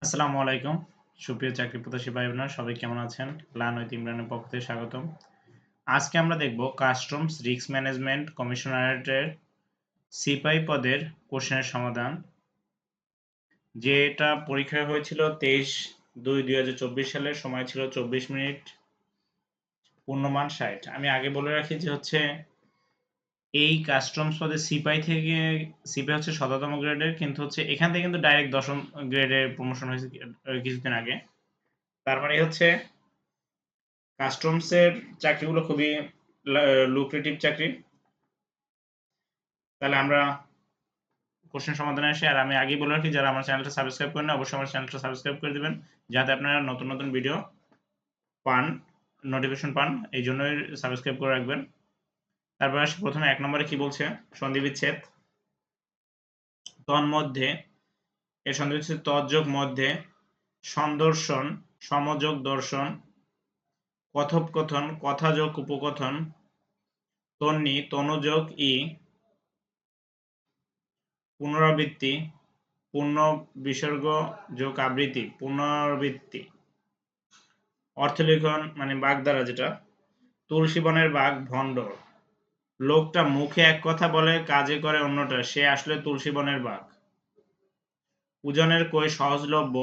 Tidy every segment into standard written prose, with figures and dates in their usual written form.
আসসালামু আলাইকুম। সুপ্রিয় চাকরি প্রত্যাশী ভাই বোনেরা সবাই কেমন আছেন? প্ল্যান উইথ ইমরানের পক্ষ থেকে স্বাগতম। আজকে আমরা দেখব কাস্টমস রিস্ক ম্যানেজমেন্ট কমিশনারেটের সিপাহি পদের কোশ্চেনের সমাধান। যেটা পরীক্ষায় হয়েছিল 23/2/2024 সালে, সময় ছিল 24 মিনিট, পূর্ণমান 60। আমি আগে বলে রাখি যে এই কাস্টমস পদে সিপাহি হচ্ছে ১৭তম গ্রেডের, কিন্তু এখান থেকে কিন্তু ডাইরেক্ট ১০ম গ্রেডে প্রমোশন হয়েছে কিছুদিন আগে। তার মানে কাস্টমসের চাকরিগুলো খুবই লুক্রেটিভ চাকরি। তাহলে আমরা কোশ্চেন সমাধানে আসি। আর আমি আগেই বলে রাখি, যারা আমার চ্যানেলটা সাবস্ক্রাইব করেন অবশ্যই আমার চ্যানেলটা সাবস্ক্রাইব করে দিবেন, যাতে আপনারা নতুন নতুন ভিডিও পান, নোটিফিকেশন পান। এই জন্যই সাবস্ক্রাইব করে রাখবেন। তারপর আসি প্রথমে ১ নম্বরে কি বলছে, সন্ধি বিচ্ছেদ। তন্মধ্যে এর সন্ধি বিচ্ছেদ তৎযোগ মধ্যে, সন্দর্শন সমযোগ দর্শন, কথোপকথন কথাযোগ উপকথন, তন্নি তনুযোগ ই, পুনরাবৃত্তি পূর্ণ বিসর্গ যোগ আবৃত্তি পুনরাবৃত্তি। অর্থলিখন মানে বাগধারা, যেটা তুলসী বনের বাঘ ভণ্ড। লোকটা মুখে এক কথা বলে কাজে করে অন্যটা, সে আসলে তুলসী বনের বাঘ। উজনের কই সহজলভ্য,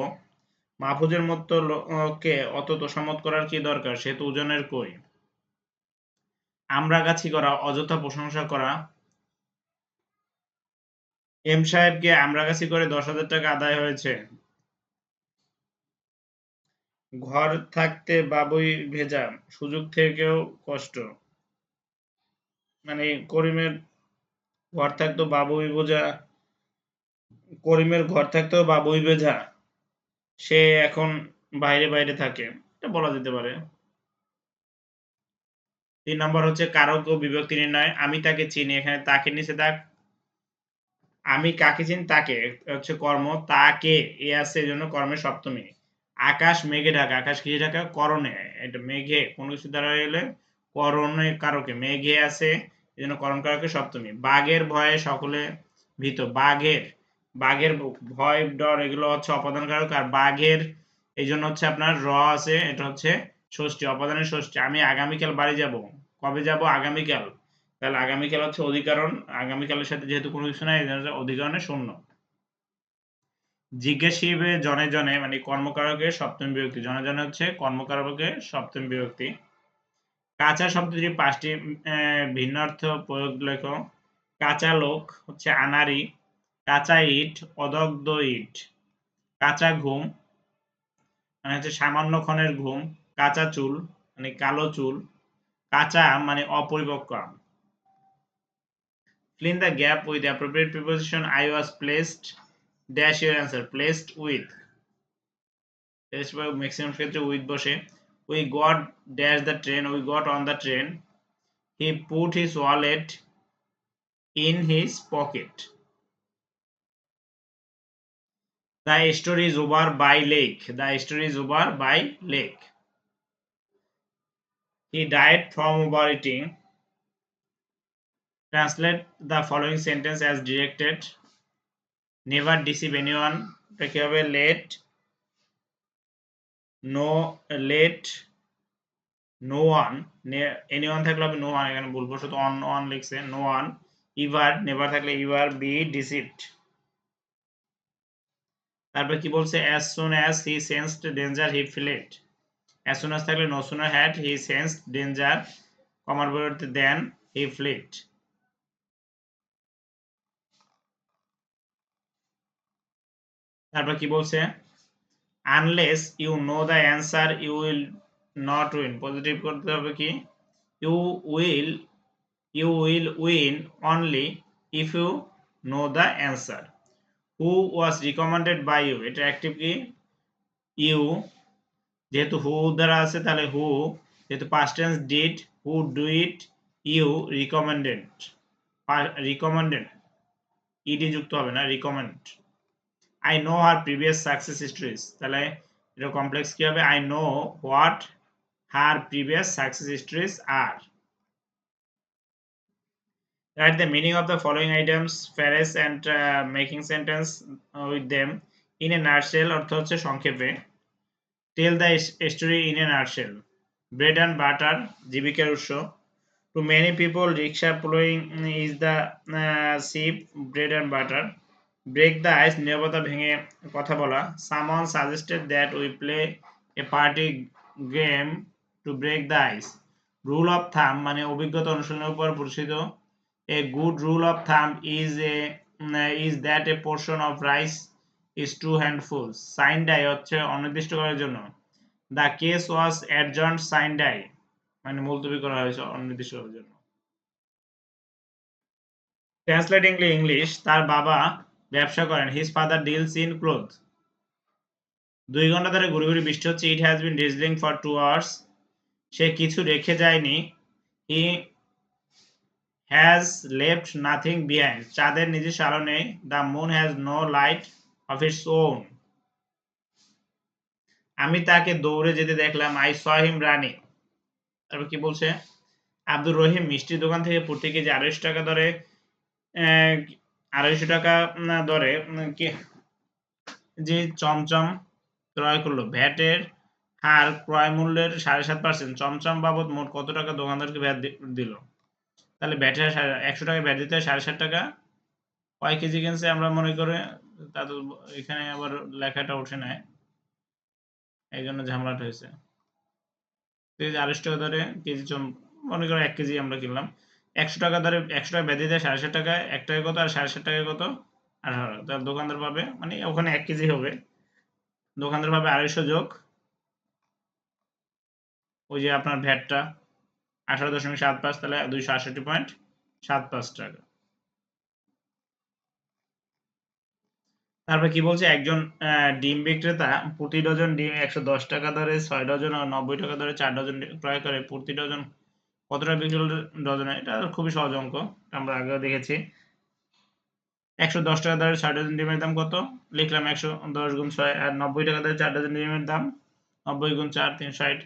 মাহফুজের মতো লোককে অত তোষামত করার কি দরকার, সে তো উজনের কই। আমরাগাছি করা অযথা প্রশংসা করা, এম সাহেবকে আমরাগাছি করে 10,000 টাকা আদায় হয়েছে। ঘর থাকতে বাবুই ভেজা, সুযোগ থেকেও কষ্ট। মানে করিমের ঘর থাকতেও বাবুই ভেজা, সে এখন বাইরে বাইরে থাকে, এটা বলা যেতে পারে। ৩ নম্বর হচ্ছে কারক ও বিভক্তি নির্ণয়। আমি তাকে চিনি, এখানে তাকে নিচে তাক, আমি কাকে চিনি তাকে হচ্ছে কর্ম, তাকে এ আছে এই জন্য কর্মের সপ্তমী। আকাশ মেঘে ঢাকা, আকাশ কিসে ঢাকা? করণে। এটা মেঘে কোনো কিছু দ্বারা এলে করণে কারকে, মেঘে আছে এই জন্য করণ কারকে সপ্তমী। বাঘের ভয়ে সকলে ভীত, বাঘের ভয় ডর এগুলো হচ্ছে অপাদান কারক, আর বাঘের এই জন্য হচ্ছে আপনার র আছে, এটা হচ্ছে ষষ্ঠী, অপাদানের ষষ্ঠী। আমি আগামীকাল বাড়ি যাব, কবে যাব? আগামীকাল। তাহলে আগামীকাল হচ্ছে অধিকরণ, আগামীকালের সাথে যেহেতু কোনো কিছু নাই, এই জন্য অধিকরণে শূন্য। জিজ্ঞাসিবে জনে জনে মানে কর্মকারকের সপ্তমী বিভক্তি, জনে জনে হচ্ছে কর্মকারকের সপ্তমী বিভক্তি। কাঁচা শব্দটি 5টি ভিন্নার্থ প্রয়োগ লেখো। কাঁচা লোক হচ্ছে আনাড়ি, কাঁচা ইট অদগ্ধ ইট, কাঁচা ঘুম মানে হচ্ছে সামান্য ক্ষণের ঘুম, কাঁচা চুল মানে কালো চুল, কাঁচা আম মানে অপরিপক্ক আম। Fill in the gap with the appropriate preposition. I was placed dash your answer, placed with, maximum ক্ষেত্রে উইথ বসে। We got dash the train, we got on the train. He put his wallet in his pocket. The story is over by lake, the story is over by lake. He died from overeating. Translate the following sentence as directed. Never deceive anyone, এটা কি হবে? let no one, anyone থাকলে হবে no one, এখানে ভুলবশত on লিখছে, no one ever, never থাকলে ever be deceived। তারপর কি বলছে? as soon as he sensed danger he fled, as soon as থাকলে no sooner had he sensed danger, কমার পরিবর্তে then he fled। তারপর কি বলছে? unless you know the answer you will not win, positive করতে হবে কি? you will win only if you know the answer. Who was recommended by you, এটা active কি? you, যেহেতু হু দ্বারা আছে তাহলে হু, যেহেতু past tense did, who do it, you recommended ed যুক্ত হবে না, recommend। I know her previous success histories, তাহলে এটা কমপ্লেক্স কি হবে? I know what her previous success histories are. Write the meaning of the following items, phrase and making sentence with them. In a nutshell অর্থ হচ্ছে সংক্ষেপে। Tell the story in a nutshell. Bread and butter জীবিকার উৎস। To many people rickshaw plying is the cheap bread and butter. Break the ice নীরবতা ভেঙে কথা বলা। Someone suggested that we play a party game to break the ice. Rule of thumb মানে অভিজ্ঞতা অনুশীলনের উপর প্রতিষ্ঠিত। A good rule of thumb is that a portion of rice is 2 handfuls. Sine die হচ্ছে অনির্দিষ্টকালের জন্য। The case was adjourned sine die মানে মুলতবি করা হয়েছে অনির্দিষ্টকালের জন্য। ট্রান্সলেটিংলি ইংলিশ, তার বাবা ব্যবসা করেন। His father deals in cloth. 2 ঘন্টা ধরে ঘুরে ঘুরে বৃষ্টি হচ্ছে। It has been drizzling for 2 hours. সে কিছু রেখে যায়নি। He has left nothing behind. চাঁদের নিজস্ব আলো নেই। The moon has no light of its own. আমি তাকে দৌড়ে যেতে দেখলাম। I saw him running. তারপর কি বলছে? আব্দুর রহিম মিষ্টির দোকান থেকে প্রতি কেজি 250 টাকা দরে 250 টাকা দরে যে চমচম ক্রয় করলো। ভ্যাটের হার ক্রয় মূল্যের 7.5%। চমচম বাবদ মোট কত টাকা দোকানদারকে ভ্যাট দিল? তাহলে ভ্যাটের 100 টাকা ভ্যাট দিতে হয় 7.5 টাকা। কয় কেজি কিনছে আমরা মনে করে তা তো এখানে আবার লেখাটা উঠে নেয়, এই জন্য ঝামেলাটা হয়েছে। 250 টাকা ধরে কেজি মনে করো 1 কেজি আমরা কিনলাম। 100 টাকা ধরে 100 টাকা ভ্যাট দিতে হয় 7.5 টাকা। 1 টাকায় কত আর 7.5 টাকায় কত? 18। তাহলে দোকানদার পাবে মানে ওখানে 1 কেজি হবে, দোকানদার পাবে 250 যোগ ওই যে আপনার ভ্যাটটা 18.75, তাহলে 268.75 টাকা। তারপর কি বলছে? একজন ডিম বিক্রেতা প্রতি ডজন ডিম 110 টাকা দরে 6 ডজন ও 90 টাকা দরে 4 ডজন ক্রয় করে। প্রতি ডজন কত টাকা বিক্রি হলো ডজনে? এটা খুবই সহজ অঙ্ক, আমরা আগেও দেখেছি। 110 টাকা দরে 6 ডজন ডিমের দাম কত? লিখলাম 110 গুণ 6, আর 90 টাকা দরে 4 ডজন ডিমের দাম 90 গুণ 4 360।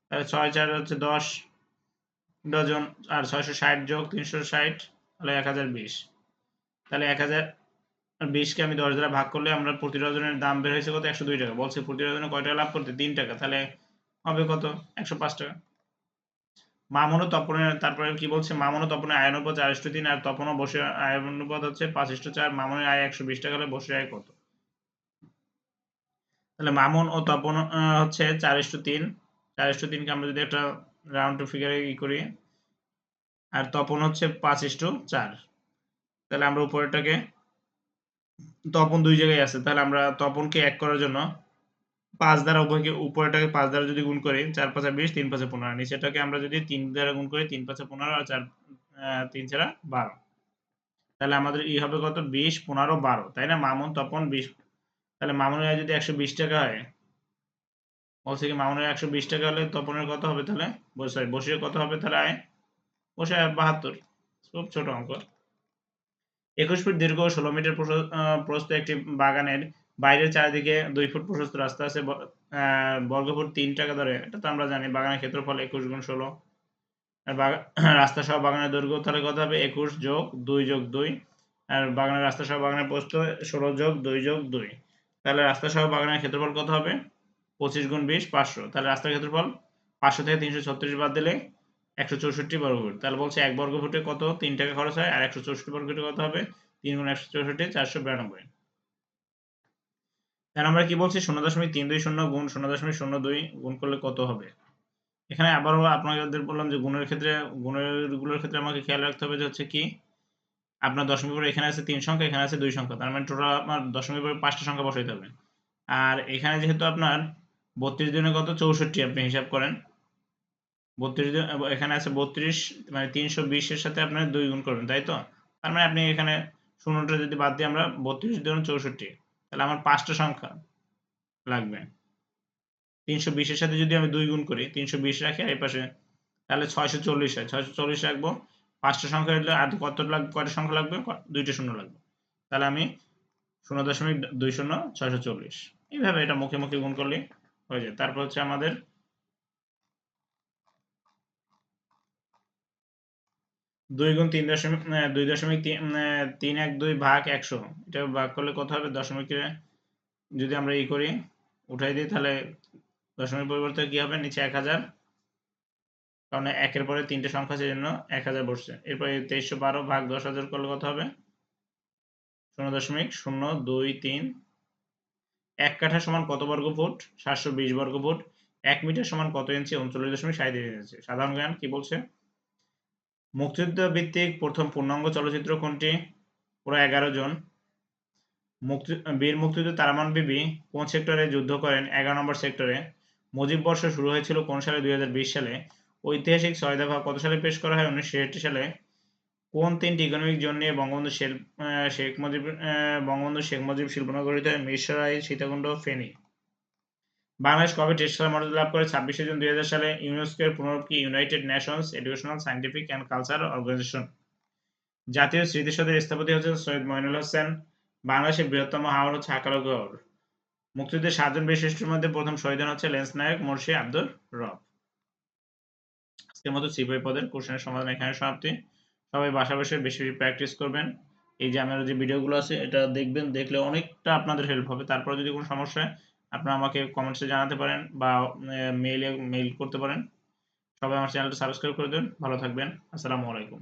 তাহলে 6 4 হচ্ছে 10 ডজন, আর 660 যোগ 360 তাহলে 1020। তাহলে 1020 কে আমি 10 দ্বারা ভাগ করলে আমরা প্রতি ডজনের দাম বের হয়েছে কত? 102 টাকা। বলছে প্রতি ডজনে কয় টাকা লাভ করতে? 3 টাকা। তাহলে হবে কত? 105 টাকা। মামুন ও তপনের, তারপরে কি বলছে? মামুন ও তপনের আয় অনুপাত 4:3 আর তপন ও বসির আয় অনুপাত হচ্ছে 5:4। মামুনের আয় 120 টাকা হলে বসির আয় কত? তাহলে মামুন ও তপন হচ্ছে 4:3। 4:3 কে আমরা যদি একটা রাউন্ড টু ফিগারে করি, আর তপন হচ্ছে 5:4। তাহলে আমরা উপরেরটাকে, তপন 2 জায়গায় আছে, তাহলে আমরা তপনকে 1 করার জন্য 5 দ্বারা উভয়কে, উপরেরটাকে 5 দ্বারা যদি গুণ করি 4 5 20, 3 5 15, নিচেরটাকে আমরা যদি 3 দ্বারা গুণ করি 3 5 15 আর 4 3 4 12, তাহলে আমাদের ই হবে কত? 20 15 12, তাই না? মামুন তপন 20। তাহলে মামুনের আয় যদি 120 টাকা হয়, বলছে কি মামুনের 120 টাকা হলে তপনের কত হবে? তাহলে সরি বসিরের কত হবে তাহলে আয়? বসে 72। খুব ছোট অঙ্ক। 21 ফিট দীর্ঘ 16 মিটার প্রস্থ একটি বাগানের বাইরের চারিদিকে 2 ফুট প্রশস্ত রাস্তা আছে। বর্গফুট 3 টাকা দরে। এটা তো আমরা জানি। বাগানের ক্ষেত্রফল 21 গুণ 16। আর রাস্তা সহ বাগানের দৈর্ঘ্য তাহলে কত হবে? 21 যোগ 2 যোগ 2। আর বাগানের রাস্তা সহ বাগানের প্রস্থ 16 যোগ 2 যোগ 2। তাহলে রাস্তা সহ বাগানের ক্ষেত্রফল কত হবে? 25 গুণ 20 500। তাহলে রাস্তার ক্ষেত্রফল 500 থেকে 336 বাদ দিলে 164 বর্গফুট। তাহলে বলছে 1 বর্গফুটে কত? 3 টাকা খরচ হয়। আর 164 বর্গফুটে কত হবে? 3 গুণ 164 492। এখন আমরা কি বলছি? 0.320 গুণ 0.02 গুণ করলে কত হবে? এখানে আবারও আপনাদের বললাম যে গুণের ক্ষেত্রে, গুণেরগুলোর ক্ষেত্রে আমাকে খেয়াল রাখতে হবে যে হচ্ছে কি, আপনার দশমিক পরে এখানে আছে 3 সংখ্যা, এখানে আছে 2 সংখ্যা, তার মানে টোটাল আপনার দশমিক পরে 5টা সংখ্যা বসাইতে হবে। আর এখানে যেহেতু আপনার 32 দিনে কত? 64 আপনি হিসাব করেন। 32 দিন এখানে আছে 32, মানে 320 এর সাথে আপনার 2 গুণ করবেন, তাই তো? তার মানে আপনি এখানে শূন্যটা যদি বাদ দিই আমরা, 32 দুগুণ 64, তাহলে আমার 5টা সংখ্যা লাগবে। 320 এর সাথে যদি আমি 2 গুণ করি, 320 রাখি আর এই পাশে, তাহলে 640 হয়। 640 রাখবো। 5টা সংখ্যা হলে আর কত লাগবে? কয়টা সংখ্যা লাগবে? 2টা শূন্য লাগবে। তাহলে আমি 0.20 640, এইভাবে এটা মুখে মুখে গুণ করলে হয়ে যায়। তারপর হচ্ছে আমাদের 2 গুণ 2.312 ভাগ 100, এটা ভাগ করলে কত হবে? দশমিকের যদি আমরা করি উঠাই দিই তাহলে দশমিক পরিবর্তে কি হবে নিচে 1000, কারণ একের পরে 3টে সংখ্যা সেজন্য 1000 বসছে। এরপরে 2312 ভাগ 10,000 করলে কত হবে 0.023। 1 কাঠা সমান কত বর্গ ফুট 720 বর্গ ফুট। 1 মিটার সমান কত ইঞ্চি 39.37 ইঞ্চি। সাধারণ জ্ঞান কি বলছে মুক্তিযুদ্ধ ভিত্তিক প্রথম পূর্ণাঙ্গ চলচ্চিত্র কোনটি পুরো 11 জন। বীর মুক্তিযোদ্ধা তারামান বিবি কোন সেক্টরে যুদ্ধ করেন 11 নম্বর সেক্টরে। মুজিব বর্ষ শুরু হয়েছিল কোন সালে 2020 সালে। ঐতিহাসিক 6 দফা কত সালে পেশ করা হয় 1966 সালে। কোন 3টি ইকোনমিক জোন নিয়ে বঙ্গবন্ধু শেখ মুজিব শিল্পনগরীতে মিরসরাই সীতাকুণ্ড ফেনী। বাংলাদেশ কবে টেস্ট খেলার মর্যাদা লাভ করে 26 জুন 2000 সালে। ইউনেস্কো এর পুনরূপ কি United Nations Educational Scientific and Cultural Organization. জাতীয় স্মৃতিসৌধের স্থপতি হচ্ছেন সৈয়দ মইনুল হোসেন। বাংলাদেশের বৃহত্তম হাওর হচ্ছে হাকালুকি হাওর। মুক্তিযুদ্ধের 7 জন বীর শ্রেষ্ঠের মধ্যে প্রথম শহীদ হন হচ্ছে লেন্স নায়ক মুন্সি আব্দুর রব। আজকের মতো সিপাহী পদের কোশ্চেনের সমাধান এখানে সমাপ্তি। সবাই বাসা বসে বেশি বেশি প্র্যাকটিস করবেন। এই যে আমার যে ভিডিওগুলো আছে এটা দেখবেন, দেখলে অনেকটা আপনাদের হেল্প হবে। তারপরে যদি কোনো সমস্যা হয় আপনারা আমাকে কমেন্টসে জানাতে পারেন বা মেইল করতে পারেন। সবাই আমার চ্যানেলটা সাবস্ক্রাইব করে দেবেন। ভালো থাকবেন। আসসালামু আলাইকুম।